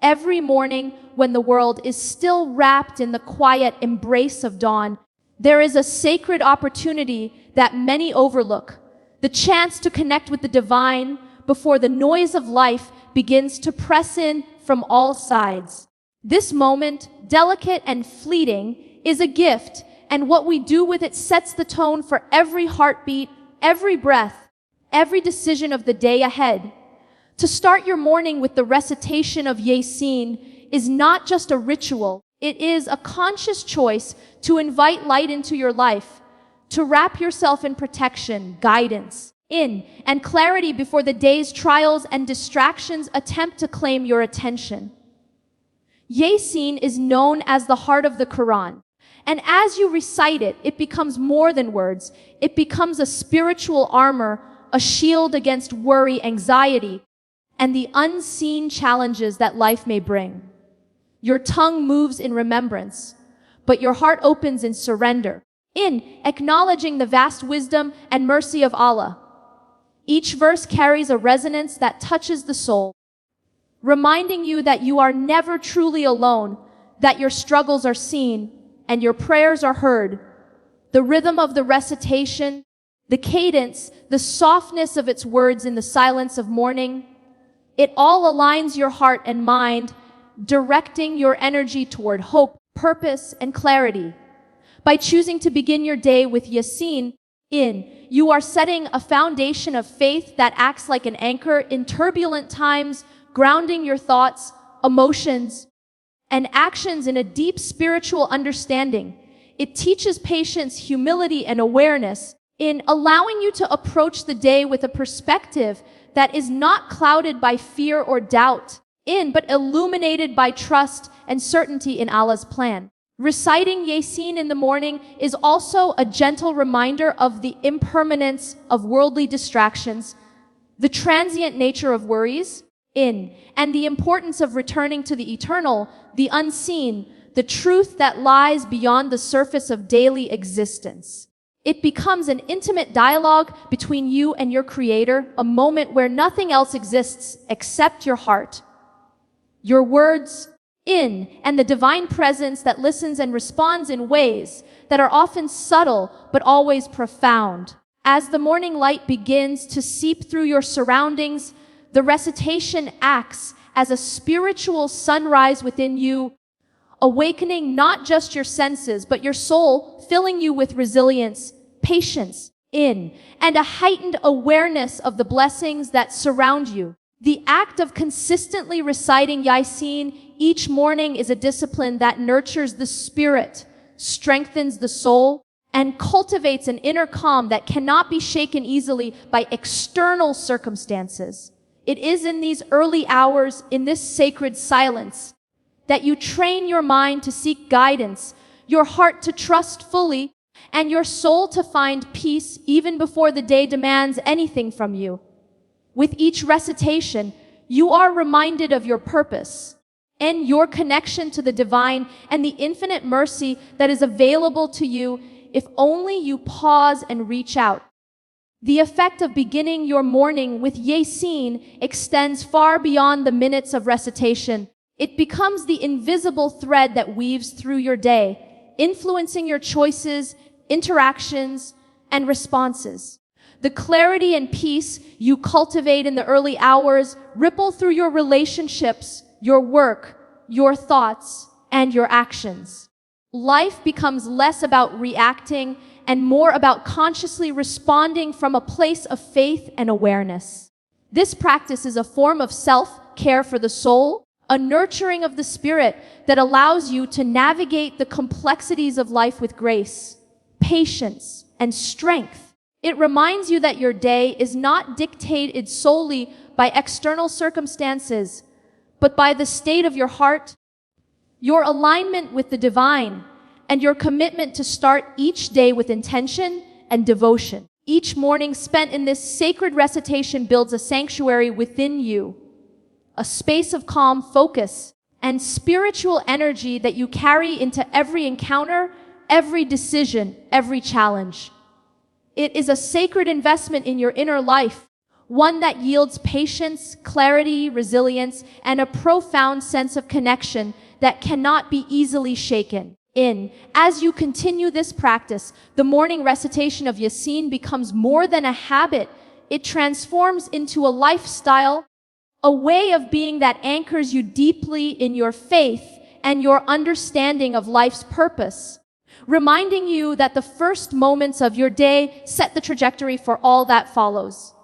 Every morning, when the world is still wrapped in the quiet embrace of dawn, there is a sacred opportunity that many overlook, the chance to connect with the divine before the noise of life begins to press in from all sides. This moment, delicate and fleeting, is a gift, and what we do with it sets the tone for every heartbeat, every breath, every decision of the day ahead. To start your morning with the recitation of Yaseen is not just a ritual, it is a conscious choice to invite light into your life, to wrap yourself in protection, guidance, and clarity before the day's trials and distractions attempt to claim your attention. Yaseen is known as the heart of the Qur'an, and as you recite it, it becomes more than words. It becomes a spiritual armor, a shield against worry, anxiety, and the unseen challenges that life may bring. Your tongue moves in remembrance, but your heart opens in surrender, in acknowledging the vast wisdom and mercy of Allah. Each verse carries a resonance that touches the soul, reminding you that you are never truly alone, that your struggles are seen and your prayers are heard. The rhythm of the recitation, the cadence, the softness of its words in the silence of morning, it all aligns your heart and mind, directing your energy toward hope, purpose, and clarity. By choosing to begin your day with Yaseen, you are setting a foundation of faith that acts like an anchor in turbulent times, grounding your thoughts, emotions, and actions in a deep spiritual understanding. It teaches patience, humility, and awareness in allowing you to approach the day with a perspective that is not clouded by fear or doubt, but illuminated by trust and certainty in Allah's plan. Reciting Yaseen in the morning is also a gentle reminder of the impermanence of worldly distractions, the transient nature of worries, and the importance of returning to the eternal, the unseen, the truth that lies beyond the surface of daily existence. It becomes an intimate dialogue between you and your Creator, a moment where nothing else exists except your heart, your words, and the divine presence that listens and responds in ways that are often subtle but always profound. As the morning light begins to seep through your surroundings, the recitation acts as a spiritual sunrise within you, awakening not just your senses, but your soul, filling you with resilience, patience, and a heightened awareness of the blessings that surround you. The act of consistently reciting Yaseen each morning is a discipline that nurtures the spirit, strengthens the soul, and cultivates an inner calm that cannot be shaken easily by external circumstances. It is in these early hours, in this sacred silence, that you train your mind to seek guidance, your heart to trust fully, and your soul to find peace even before the day demands anything from you. With each recitation, you are reminded of your purpose and your connection to the divine and the infinite mercy that is available to you if only you pause and reach out. The effect of beginning your morning with Yaseen extends far beyond the minutes of recitation. It becomes the invisible thread that weaves through your day, influencing your choices, interactions, and responses. The clarity and peace you cultivate in the early hours ripple through your relationships, your work, your thoughts, and your actions. Life becomes less about reacting and more about consciously responding from a place of faith and awareness. This practice is a form of self-care for the soul, a nurturing of the spirit that allows you to navigate the complexities of life with grace, patience, and strength. It reminds you that your day is not dictated solely by external circumstances, but by the state of your heart, your alignment with the divine, and your commitment to start each day with intention and devotion. Each morning spent in this sacred recitation builds a sanctuary within you, a space of calm, focus, and spiritual energy that you carry into every encounter, every decision, every challenge. It is a sacred investment in your inner life, one that yields patience, clarity, resilience, and a profound sense of connection that cannot be easily shaken. As you continue this practice, the morning recitation of Yaseen becomes more than a habit. It transforms into a lifestyle, a way of being that anchors you deeply in your faith and your understanding of life's purpose, reminding you that the first moments of your day set the trajectory for all that follows.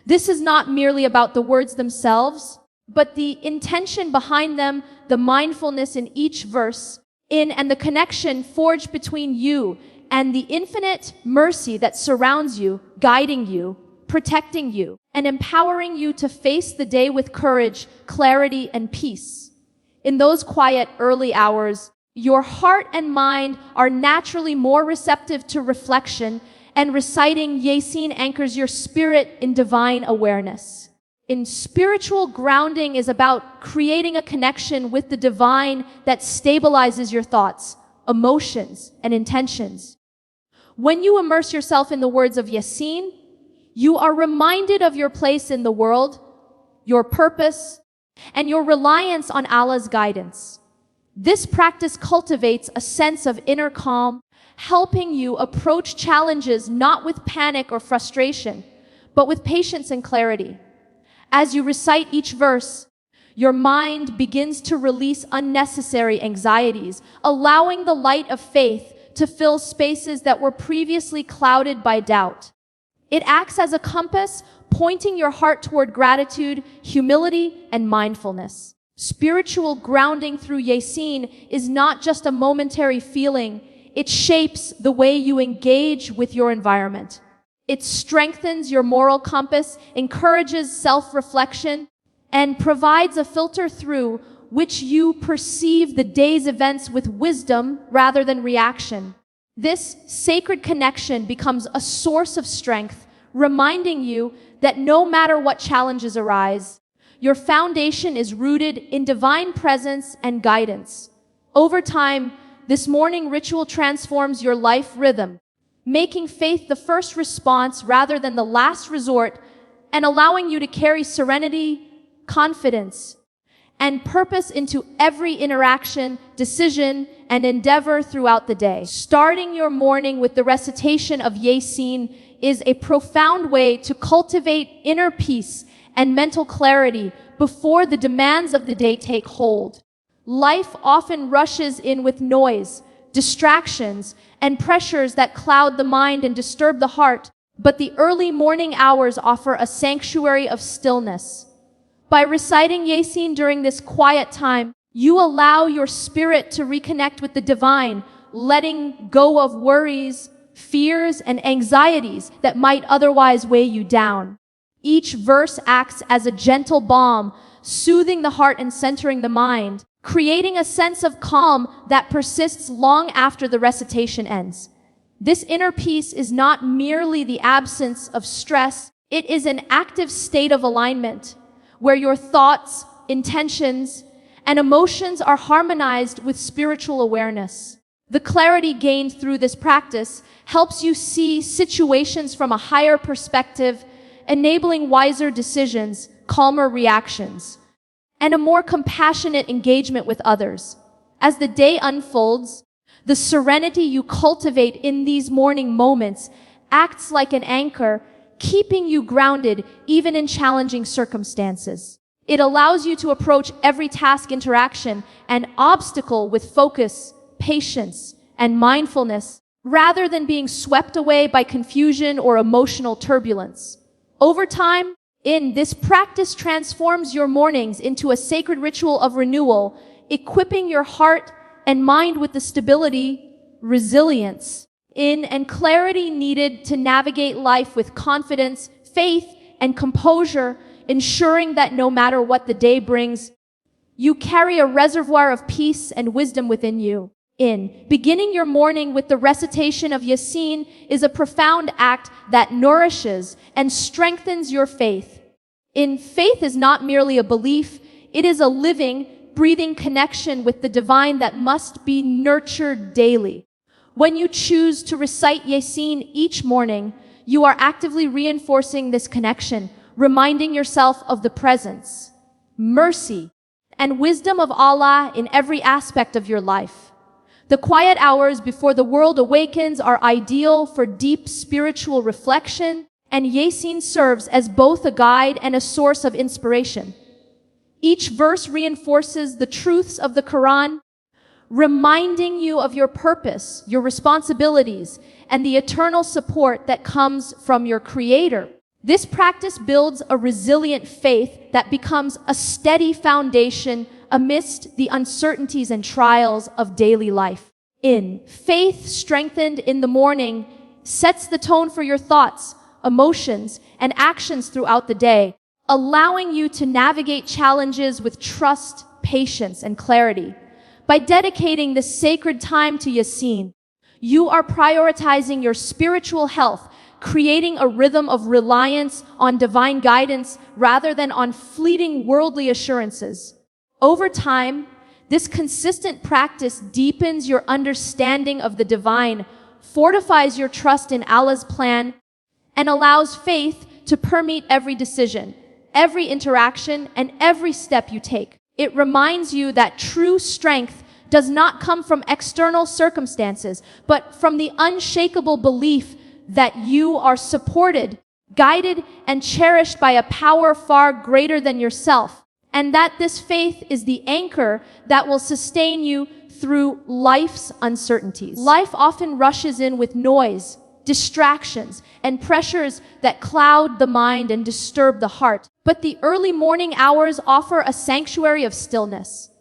This is not merely about the words themselves, but the intention behind them, the mindfulness in each verse, and the connection forged between you and the infinite mercy that surrounds you, guiding you, protecting you, and empowering you to face the day with courage, clarity, and peace. In those quiet early hours, your heart and mind are naturally more receptive to reflection, and reciting Yaseen anchors your spirit in divine awareness. Spiritual grounding is about creating a connection with the divine that stabilizes your thoughts, emotions, and intentions. When you immerse yourself in the words of Yaseen, you are reminded of your place in the world, your purpose, and your reliance on Allah's guidance. This practice cultivates a sense of inner calm, helping you approach challenges not with panic or frustration, but with patience and clarity. As you recite each verse, your mind begins to release unnecessary anxieties, allowing the light of faith to fill spaces that were previously clouded by doubt. It acts as a compass, pointing your heart toward gratitude, humility, and mindfulness. Spiritual grounding through Yaseen is not just a momentary feeling. It shapes the way you engage with your environment. It strengthens your moral compass, encourages self-reflection, and provides a filter through which you perceive the day's events with wisdom rather than reaction. This sacred connection becomes a source of strength, reminding you that no matter what challenges arise, your foundation is rooted in divine presence and guidance. Over time, this morning ritual transforms your life rhythm, making faith the first response rather than the last resort, and allowing you to carry serenity, confidence, and purpose into every interaction, decision, and endeavor throughout the day. Starting your morning with the recitation of Yaseen is a profound way to cultivate inner peace and mental clarity before the demands of the day take hold. Life often rushes in with noise, distractions, and pressures that cloud the mind and disturb the heart, but the early morning hours offer a sanctuary of stillness. By reciting Yaseen during this quiet time, you allow your spirit to reconnect with the divine, letting go of worries, fears, and anxieties that might otherwise weigh you down. Each verse acts as a gentle balm, soothing the heart and centering the mind, creating a sense of calm that persists long after the recitation ends. This inner peace is not merely the absence of stress, it is an active state of alignment, where your thoughts, intentions, and emotions are harmonized with spiritual awareness. The clarity gained through this practice helps you see situations from a higher perspective, enabling wiser decisions, calmer reactions, and a more compassionate engagement with others. As the day unfolds, the serenity you cultivate in these morning moments acts like an anchor, keeping you grounded even in challenging circumstances. It allows you to approach every task, interaction, and obstacle with focus, patience, and mindfulness, rather than being swept away by confusion or emotional turbulence. Over time, this practice transforms your mornings into a sacred ritual of renewal, equipping your heart and mind with the stability, resilience, and clarity needed to navigate life with confidence, faith, and composure, ensuring that no matter what the day brings, you carry a reservoir of peace and wisdom within you. Beginning your morning with the recitation of Yaseen is a profound act that nourishes and strengthens your faith. Faith is not merely a belief, it is a living, breathing connection with the divine that must be nurtured daily. When you choose to recite Yaseen each morning, you are actively reinforcing this connection, reminding yourself of the presence, mercy, and wisdom of Allah in every aspect of your life. The quiet hours before the world awakens are ideal for deep spiritual reflection, and Yaseen serves as both a guide and a source of inspiration. Each verse reinforces the truths of the Qur'an, reminding you of your purpose, your responsibilities, and the eternal support that comes from your Creator. This practice builds a resilient faith that becomes a steady foundation amidst the uncertainties and trials of daily life. Faith strengthened in the morning sets the tone for your thoughts, emotions, and actions throughout the day, allowing you to navigate challenges with trust, patience, and clarity. By dedicating this sacred time to Yaseen, you are prioritizing your spiritual health, creating a rhythm of reliance on divine guidance rather than on fleeting worldly assurances. Over time, this consistent practice deepens your understanding of the divine, fortifies your trust in Allah's plan, and allows faith to permeate every decision, every interaction, and every step you take. It reminds you that true strength does not come from external circumstances, but from the unshakable belief that you are supported, guided, and cherished by a power far greater than yourself, and that this faith is the anchor that will sustain you through life's uncertainties. Life often rushes in with noise, distractions, and pressures that cloud the mind and disturb the heart. But the early morning hours offer a sanctuary of stillness.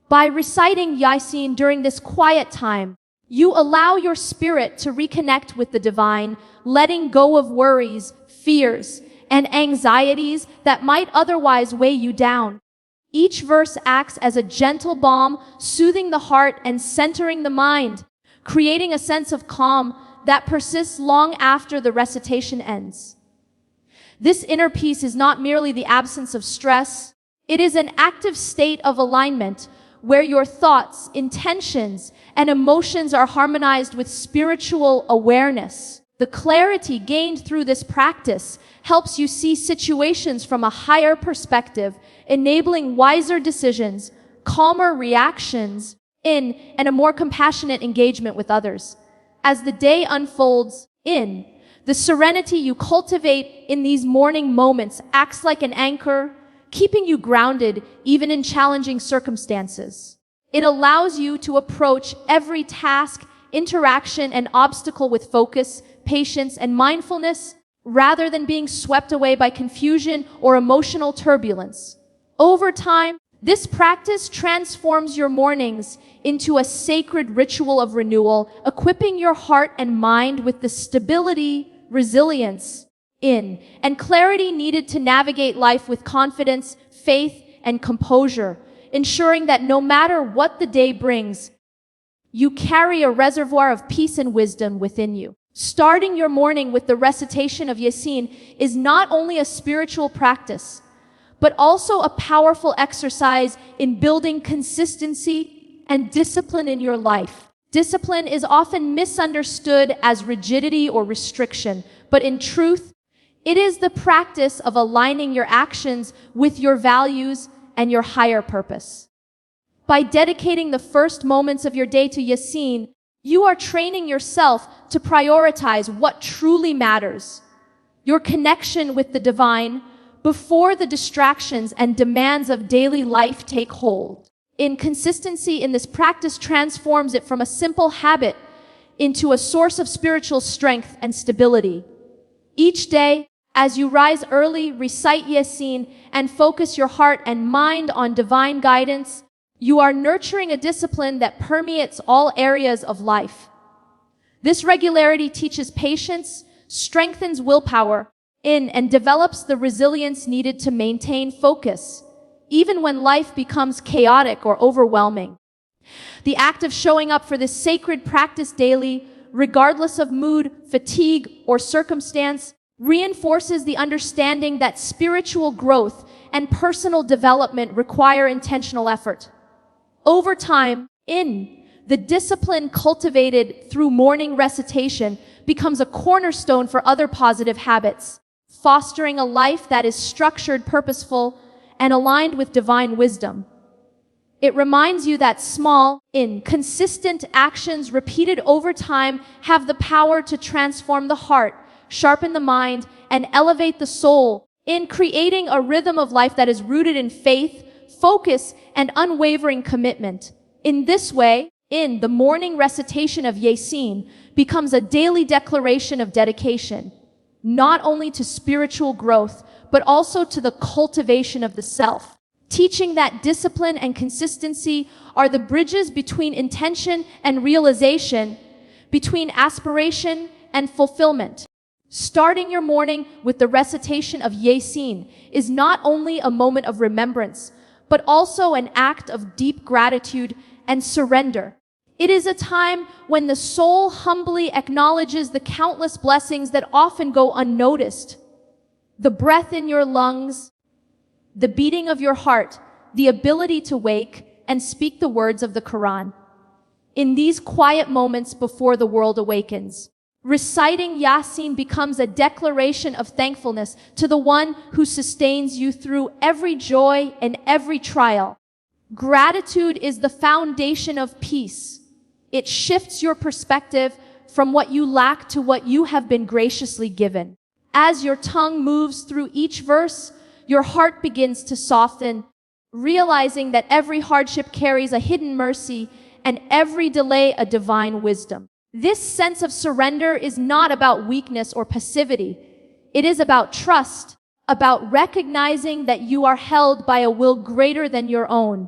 By reciting Yaseen during this quiet time, you allow your spirit to reconnect with the divine, letting go of worries, fears, and anxieties that might otherwise weigh you down. Each verse acts as a gentle balm, soothing the heart and centering the mind, creating a sense of calm that persists long after the recitation ends. This inner peace is not merely the absence of stress, it is an active state of alignment where your thoughts, intentions, and emotions are harmonized with spiritual awareness. The clarity gained through this practice helps you see situations from a higher perspective, enabling wiser decisions, calmer reactions, and a more compassionate engagement with others. As the day unfolds, the serenity you cultivate in these morning moments acts like an anchor, keeping you grounded even in challenging circumstances. It allows you to approach every task, interaction, and obstacle with focus, patience, and mindfulness, rather than being swept away by confusion or emotional turbulence. Over time, this practice transforms your mornings into a sacred ritual of renewal, equipping your heart and mind with the stability, resilience, and clarity needed to navigate life with confidence, faith, and composure, ensuring that no matter what the day brings, you carry a reservoir of peace and wisdom within you. Starting your morning with the recitation of Yaseen is not only a spiritual practice, but also a powerful exercise in building consistency and discipline in your life. Discipline is often misunderstood as rigidity or restriction, but in truth, it is the practice of aligning your actions with your values and your higher purpose. By dedicating the first moments of your day to Yaseen, you are training yourself to prioritize what truly matters, your connection with the divine, before the distractions and demands of daily life take hold. Consistency in this practice transforms it from a simple habit into a source of spiritual strength and stability. Each day, as you rise early, recite Yaseen, and focus your heart and mind on divine guidance, you are nurturing a discipline that permeates all areas of life. This regularity teaches patience, strengthens willpower, and develops the resilience needed to maintain focus, even when life becomes chaotic or overwhelming. The act of showing up for this sacred practice daily, regardless of mood, fatigue, or circumstance, reinforces the understanding that spiritual growth and personal development require intentional effort. Over time, The discipline cultivated through morning recitation becomes a cornerstone for other positive habits, fostering a life that is structured, purposeful, and aligned with divine wisdom. It reminds you that small, consistent actions repeated over time have the power to transform the heart, sharpen the mind, and elevate the soul, in creating a rhythm of life that is rooted in faith, focus, and unwavering commitment. In this way, the morning recitation of Yaseen becomes a daily declaration of dedication, not only to spiritual growth, but also to the cultivation of the self, teaching that discipline and consistency are the bridges between intention and realization, between aspiration and fulfillment. Starting your morning with the recitation of Yaseen is not only a moment of remembrance, but also an act of deep gratitude and surrender. It is a time when the soul humbly acknowledges the countless blessings that often go unnoticed. The breath in your lungs, the beating of your heart, the ability to wake and speak the words of the Qur'an. In these quiet moments before the world awakens, reciting Yaseen becomes a declaration of thankfulness to the one who sustains you through every joy and every trial. Gratitude is the foundation of peace. It shifts your perspective from what you lack to what you have been graciously given. As your tongue moves through each verse, your heart begins to soften, realizing that every hardship carries a hidden mercy and every delay a divine wisdom. This sense of surrender is not about weakness or passivity. It is about trust, about recognizing that you are held by a will greater than your own.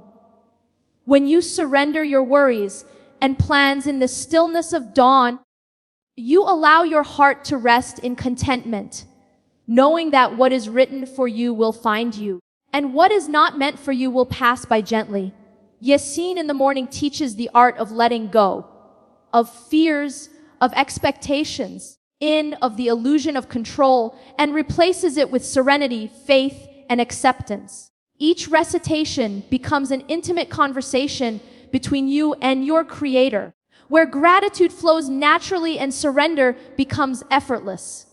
When you surrender your worries and plans in the stillness of dawn, you allow your heart to rest in contentment, knowing that what is written for you will find you, and what is not meant for you will pass by gently. Yaseen in the morning teaches the art of letting go, of fears, of expectations, of the illusion of control, and replaces it with serenity, faith, and acceptance. Each recitation becomes an intimate conversation between you and your Creator, where gratitude flows naturally and surrender becomes effortless.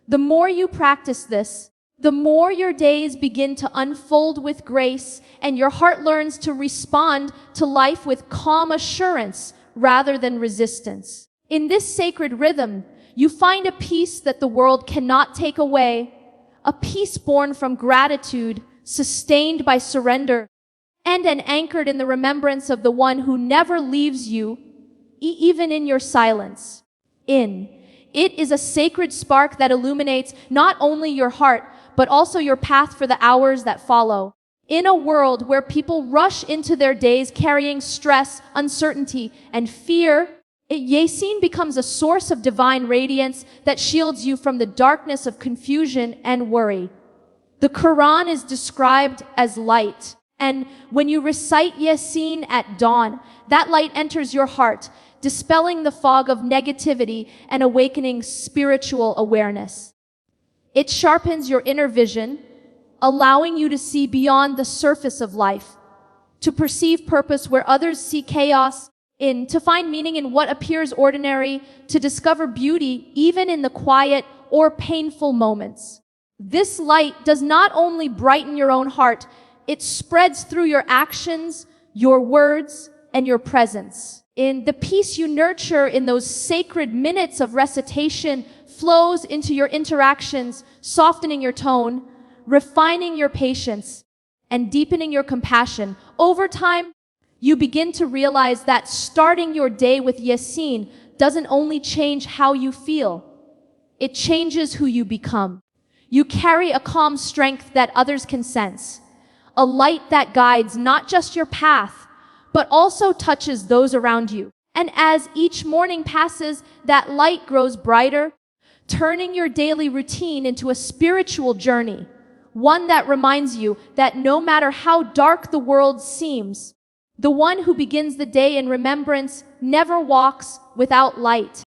The more you practice this, the more your days begin to unfold with grace, and your heart learns to respond to life with calm assurance rather than resistance. In this sacred rhythm, you find a peace that the world cannot take away, a peace born from gratitude, sustained by surrender, and anchored in the remembrance of the one who never leaves you, even in your silence. It is a sacred spark that illuminates not only your heart, but also your path for the hours that follow. In a world where people rush into their days carrying stress, uncertainty, and fear, Yaseen becomes a source of divine radiance that shields you from the darkness of confusion and worry. The Qur'an is described as light, and when you recite Yaseen at dawn, that light enters your heart, dispelling the fog of negativity and awakening spiritual awareness. It sharpens your inner vision, allowing you to see beyond the surface of life, to perceive purpose where others see chaos, to find meaning in what appears ordinary, to discover beauty even in the quiet or painful moments. This light does not only brighten your own heart, it spreads through your actions, your words, and your presence. In the peace you nurture in those sacred minutes of recitation flows into your interactions, softening your tone, refining your patience, and deepening your compassion. Over time, you begin to realize that starting your day with Yaseen doesn't only change how you feel, it changes who you become. You carry a calm strength that others can sense, a light that guides not just your path, but also touches those around you. And as each morning passes, that light grows brighter, turning your daily routine into a spiritual journey, one that reminds you that no matter how dark the world seems, the one who begins the day in remembrance never walks without light.